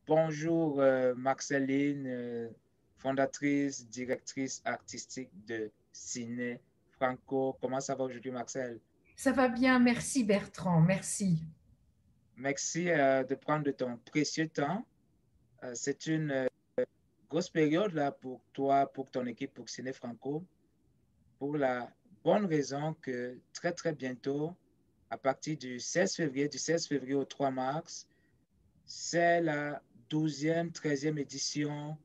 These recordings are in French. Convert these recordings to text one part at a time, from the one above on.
Bonjour, Marceline, fondatrice, directrice artistique de Ciné Franco. Comment ça va aujourd'hui, Marcel? Ça va bien, merci Bertrand, merci. Merci de prendre de ton précieux temps. C'est une grosse période là pour toi, pour ton équipe, pour Ciné Franco, pour la bonne raison que très très bientôt, à partir du 16 février au 3 mars, c'est la 12e, 13e édition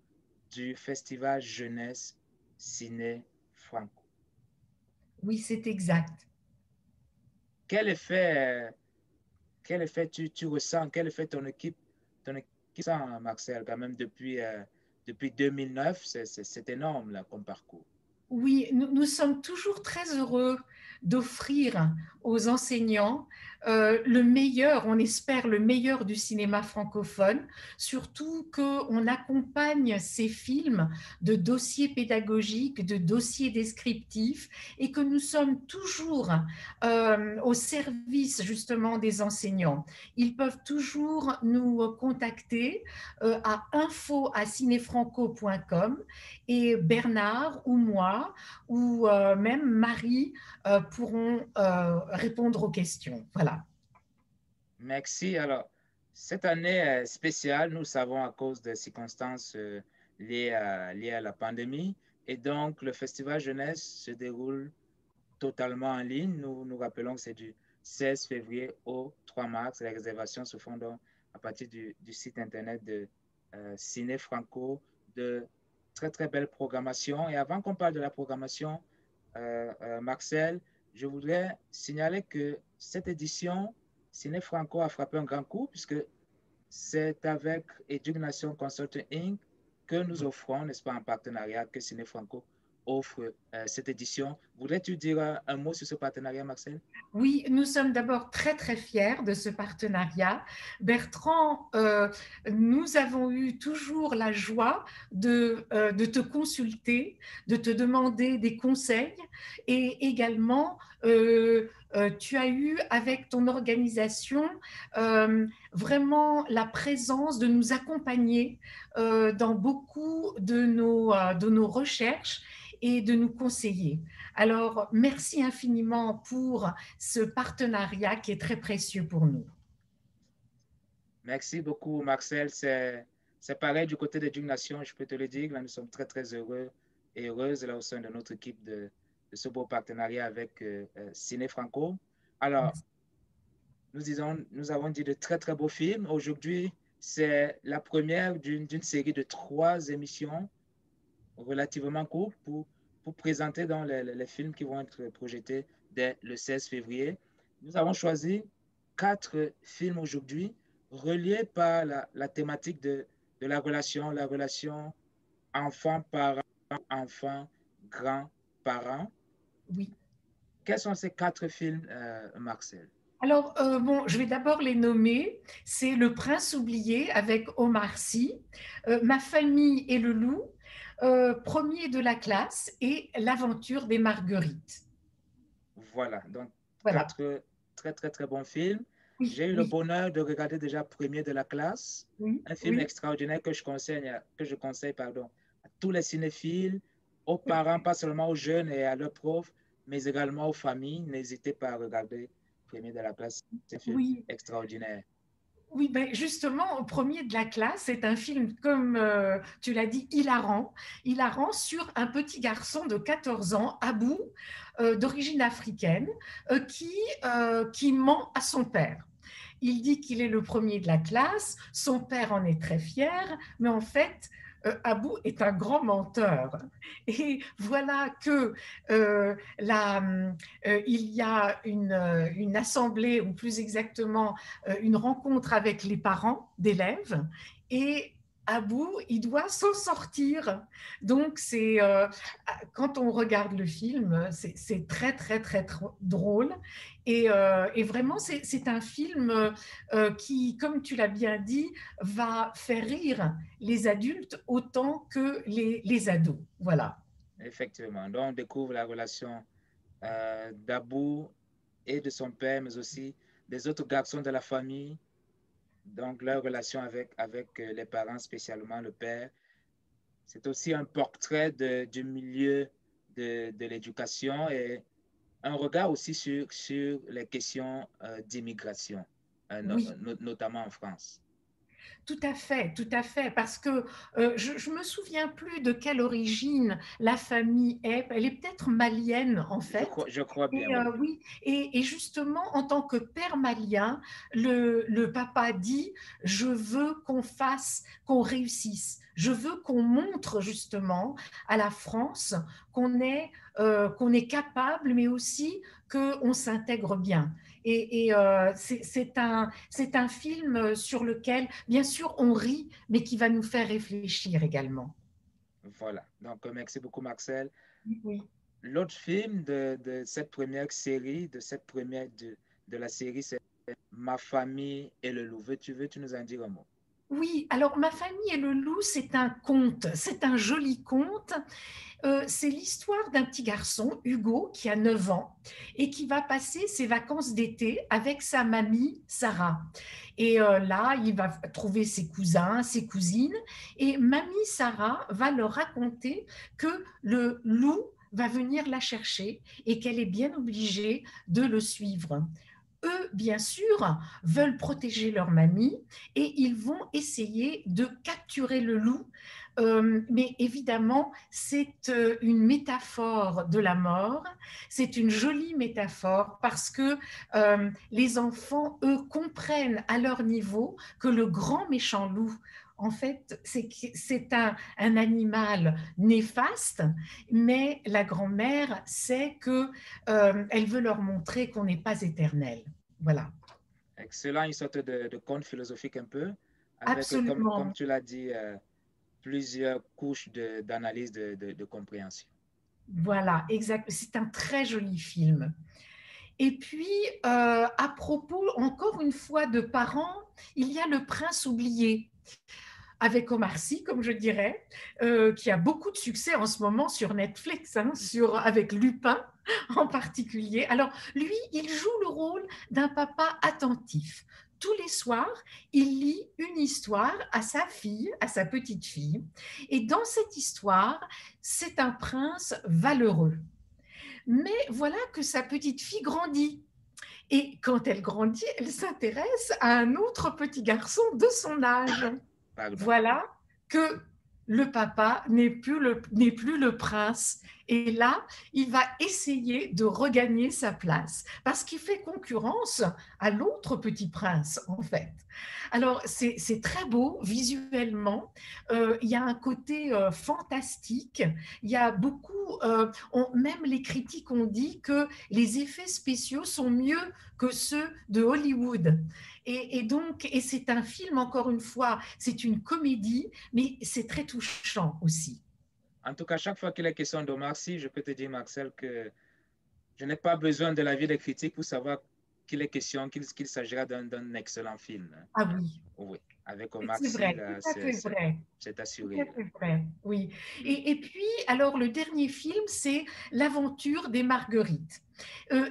du Festival Jeunesse Ciné Franco. Oui, c'est exact. Quel effet, quel effet tu ressens, quel effet ton équipe sent, Marcel, quand même depuis 2009, c'est énorme là, comme parcours. Oui, nous sommes toujours très heureux d'offrir aux enseignants le meilleur, on espère le meilleur du cinéma francophone, surtout qu'on accompagne ces films de dossiers pédagogiques, de dossiers descriptifs, et que nous sommes toujours au service justement des enseignants. Ils peuvent toujours nous contacter à info@cinefranco.com et Bernard ou moi ou même Marie pourront répondre aux questions. Voilà. Merci. Alors, cette année est spéciale, nous le savons, à cause des circonstances liées à la pandémie. Et donc, le Festival Jeunesse se déroule totalement en ligne. Nous rappelons que c'est du 16 février au 3 mars. Les réservations se font donc à partir du site internet de Ciné Franco, de très très belle programmation. Et avant qu'on parle de la programmation, Marcel, je voudrais signaler que cette édition, Ciné Franco a frappé un grand coup puisque c'est avec Education Consulting Inc. que nous offrons, n'est-ce pas, en partenariat, que Ciné Franco offre cette édition. Voudrais-tu dire un mot sur ce partenariat, Marcel? Oui, nous sommes d'abord très très fiers de ce partenariat. Bertrand, nous avons eu toujours la joie de te consulter, de te demander des conseils et également tu as eu avec ton organisation vraiment la présence de nous accompagner dans beaucoup de nos recherches et de nous conseiller. Alors, merci infiniment pour ce partenariat qui est très précieux pour nous. Merci beaucoup, Marcel. C'est pareil du côté d'Éducation, je peux te le dire. Là, nous sommes très, très heureux et heureuses là, au sein de notre équipe de ce beau partenariat avec Ciné Franco. Alors, Merci. nous avons dit de très, très beaux films. Aujourd'hui, c'est la première d'une série de 3 émissions relativement courtes pour présenter dans les films qui vont être projetés dès le 16 février. Nous avons choisi 4 films aujourd'hui reliés par la thématique de la relation enfant-parent, enfant-grand-parent. Oui. Quels sont ces 4 films, Marcel? Alors, bon, je vais d'abord les nommer. C'est Le Prince oublié avec Omar Sy, Ma famille et le loup, Premier de la classe et L'aventure des marguerites. Voilà, donc Voilà. 4 très bons films. Oui, J'ai eu le oui, bonheur de regarder déjà Premier de la classe, oui, un film oui. extraordinaire que je conseille pardon, à tous les cinéphiles, aux parents, pas seulement aux jeunes et à leurs profs, mais également aux familles. N'hésitez pas à regarder Premier de la classe, c'est un film Oui, extraordinaire. oui, ben justement, au premier de la classe, c'est un film, comme tu l'as dit, hilarant. Hilarant sur un petit garçon de 14 ans, Abou, d'origine africaine, qui ment à son père. Il dit qu'il est le premier de la classe, son père en est très fier, mais en fait, Abou est un grand menteur. Et voilà que il y a une assemblée, ou plus exactement une rencontre avec les parents d'élèves, et Abou, il doit s'en sortir. Donc, quand on regarde le film, c'est très, très, très, très drôle. Et vraiment, c'est un film qui, comme tu l'as bien dit, va faire rire les adultes autant que les ados. Voilà. Effectivement. Donc, on découvre la relation d'Abou et de son père, mais aussi des autres garçons de la famille Donc, leur relation avec les parents, spécialement le père. C'est aussi un portrait du milieu de l'éducation et un regard aussi sur les questions d'immigration, Oui. notamment en France. Tout à fait, parce que je me souviens plus de quelle origine la famille est. Elle est peut-être malienne en fait. Je crois bien, Et oui. oui, et justement, en tant que père malien, le papa dit, je veux qu'on fasse, qu'on réussisse. Je veux qu'on montre justement à la France qu'on est capable, mais aussi qu'on s'intègre bien. C'est un film sur lequel, bien sûr, on rit, mais qui va nous faire réfléchir également. Voilà. Donc, merci beaucoup, Marcel. Oui. L'autre film de cette première série, de la série, c'est Ma famille et le loup. Veux-tu nous en dire un mot? Oui, alors Ma famille et le loup, c'est un conte, c'est un joli conte. C'est l'histoire d'un petit garçon, Hugo, qui a 9 ans et qui va passer ses vacances d'été avec sa mamie, Sarah. Et là, il va trouver ses cousins, ses cousines, et mamie Sarah va leur raconter que le loup va venir la chercher et qu'elle est bien obligée de le suivre. Eux, bien sûr, veulent protéger leur mamie et ils vont essayer de capturer le loup. Mais évidemment, c'est une métaphore de la mort. C'est une jolie métaphore parce que les enfants, eux, comprennent à leur niveau que le grand méchant loup, en fait, c'est un animal néfaste, mais la grand-mère sait que elle veut leur montrer qu'on n'est pas éternel. Voilà. Excellent, une sorte de conte philosophique un peu, avec, comme Absolument. tu l'as dit, plusieurs couches d'analyse, de compréhension. Voilà, exact. C'est un très joli film. Et puis, à propos, encore une fois, de parents, il y a Le Prince oublié, avec Omar Sy, comme je dirais, qui a beaucoup de succès en ce moment sur Netflix, hein, avec Lupin en particulier. Alors, lui, il joue le rôle d'un papa attentif. Tous les soirs, il lit une histoire à sa fille, à sa petite fille. Et dans cette histoire, c'est un prince valeureux. Mais voilà que sa petite fille grandit. Et quand elle grandit, elle s'intéresse à un autre petit garçon de son âge. Pardon. Voilà que le papa n'est plus le prince. Et là, il va essayer de regagner sa place parce qu'il fait concurrence à l'autre petit prince, en fait. Alors, c'est très beau visuellement. Il y a un côté fantastique. Il y a beaucoup, même les critiques ont dit que les effets spéciaux sont mieux que ceux de Hollywood. Et c'est un film, encore une fois, c'est une comédie, mais c'est très touchant aussi. En tout cas, chaque fois qu'il est question d'Omar Sy, je peux te dire, Marcel, que je n'ai pas besoin de l'avis des critiques pour savoir qu'il est question, qu'il s'agira d'un excellent film. Ah oui, Oui, avec Omar c'est Sy, vrai, tout là, à fait vrai. c'est Tout à assuré. Là. fait vrai, oui. Mm. Et puis, alors, le dernier film, c'est L'aventure des Marguerites.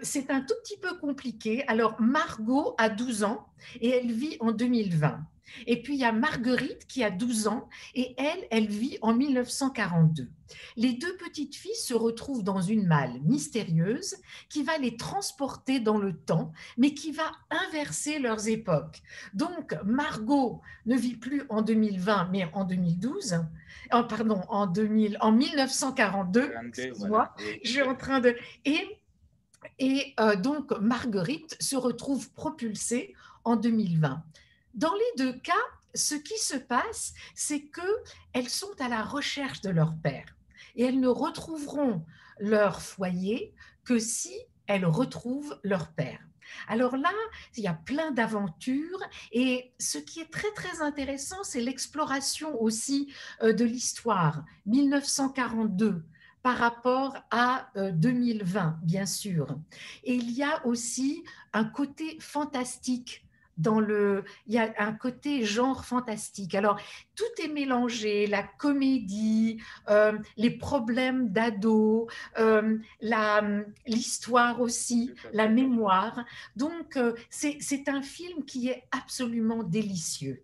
C'est un tout petit peu compliqué. Alors, Margot a 12 ans et elle vit en 2020. Et puis, il y a Marguerite qui a 12 ans et elle vit en 1942. Les deux petites filles se retrouvent dans une malle mystérieuse qui va les transporter dans le temps, mais qui va inverser leurs époques. Donc, Margot ne vit plus en 2020, mais en 2012. Oh, pardon, en 1942, 42, voilà, excuse-moi, oui. je suis en train de... Donc, Marguerite se retrouve propulsée en 2020. Dans les deux cas, ce qui se passe, c'est qu'elles sont à la recherche de leur père et elles ne retrouveront leur foyer que si elles retrouvent leur père. Alors là, il y a plein d'aventures et ce qui est très très intéressant, c'est l'exploration aussi de l'histoire 1942 par rapport à 2020, bien sûr. Et il y a aussi un côté fantastique il y a un côté genre fantastique. Alors, tout est mélangé, la comédie, les problèmes d'ados, l'histoire aussi, Tout à la fait. mémoire. Donc, c'est un film qui est absolument délicieux.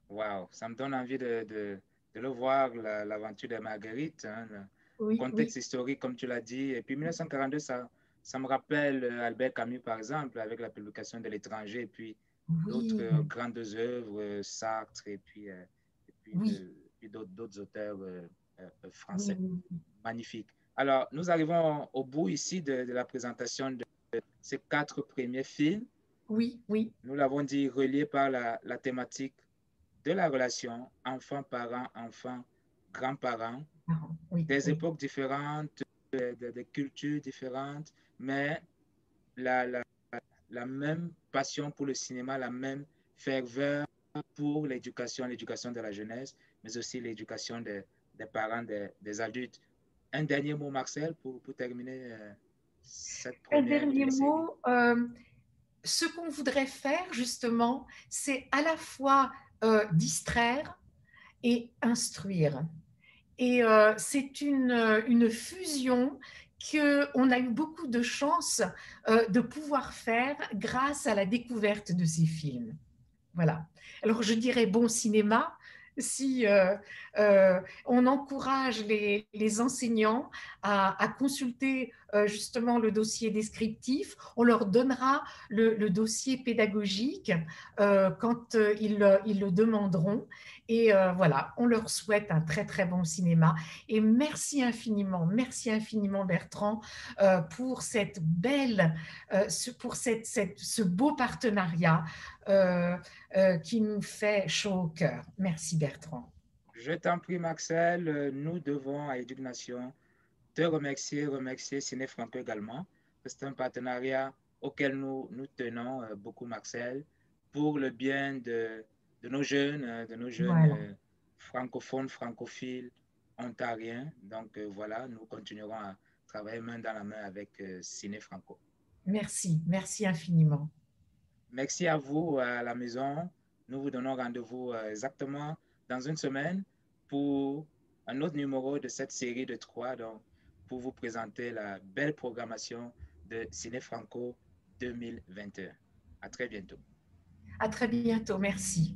Waouh, ça me donne envie de le voir, l'aventure de Marguerite, hein, le Oui, oui, contexte historique, comme tu l'as dit. Et puis 1942, ça me rappelle Albert Camus, par exemple, avec la publication de L'étranger, et puis d'autres oui, grandes œuvres, Sartre, oui, puis d'autres auteurs oui, français. oui, Magnifique. Alors, nous arrivons au bout ici de la présentation de ces quatre premiers films. oui, oui, Nous l'avons dit, reliés par la thématique de la relation enfant-parent, enfant-grands-parents, oui, des oui. époques différentes, des cultures différentes, mais la, la, la même passion pour le cinéma, la même ferveur pour l'éducation de la jeunesse, mais aussi l'éducation des parents, des adultes. Un dernier mot, Marcel, pour terminer cette Un première dernier mini-série. mot, ce qu'on voudrait faire justement, c'est à la fois distraire et instruire. Et c'est une fusion qu'on a eu beaucoup de chance de pouvoir faire grâce à la découverte de ces films. Voilà. Alors je dirais bon cinéma si on encourage les enseignants à consulter justement le dossier descriptif. On leur donnera le dossier pédagogique quand ils le demanderont. Et voilà, on leur souhaite un très très bon cinéma. Et merci infiniment Bertrand pour cette belle, ce beau partenariat. Euh, qui nous fait chaud au cœur. Merci Bertrand. Je t'en prie, Marcel, nous devons à Éducation te remercier, remercier Ciné Franco également. C'est un partenariat auquel nous tenons beaucoup, Marcel, pour le bien de nos jeunes Voilà. francophones, francophiles, ontariens. Donc voilà, nous continuerons à travailler main dans la main avec Ciné Franco. Merci, merci infiniment. Merci à vous à la maison. Nous vous donnons rendez-vous exactement dans une semaine pour un autre numéro de cette série de trois, donc pour vous présenter la belle programmation de Ciné Franco 2021. À très bientôt. À très bientôt. Merci.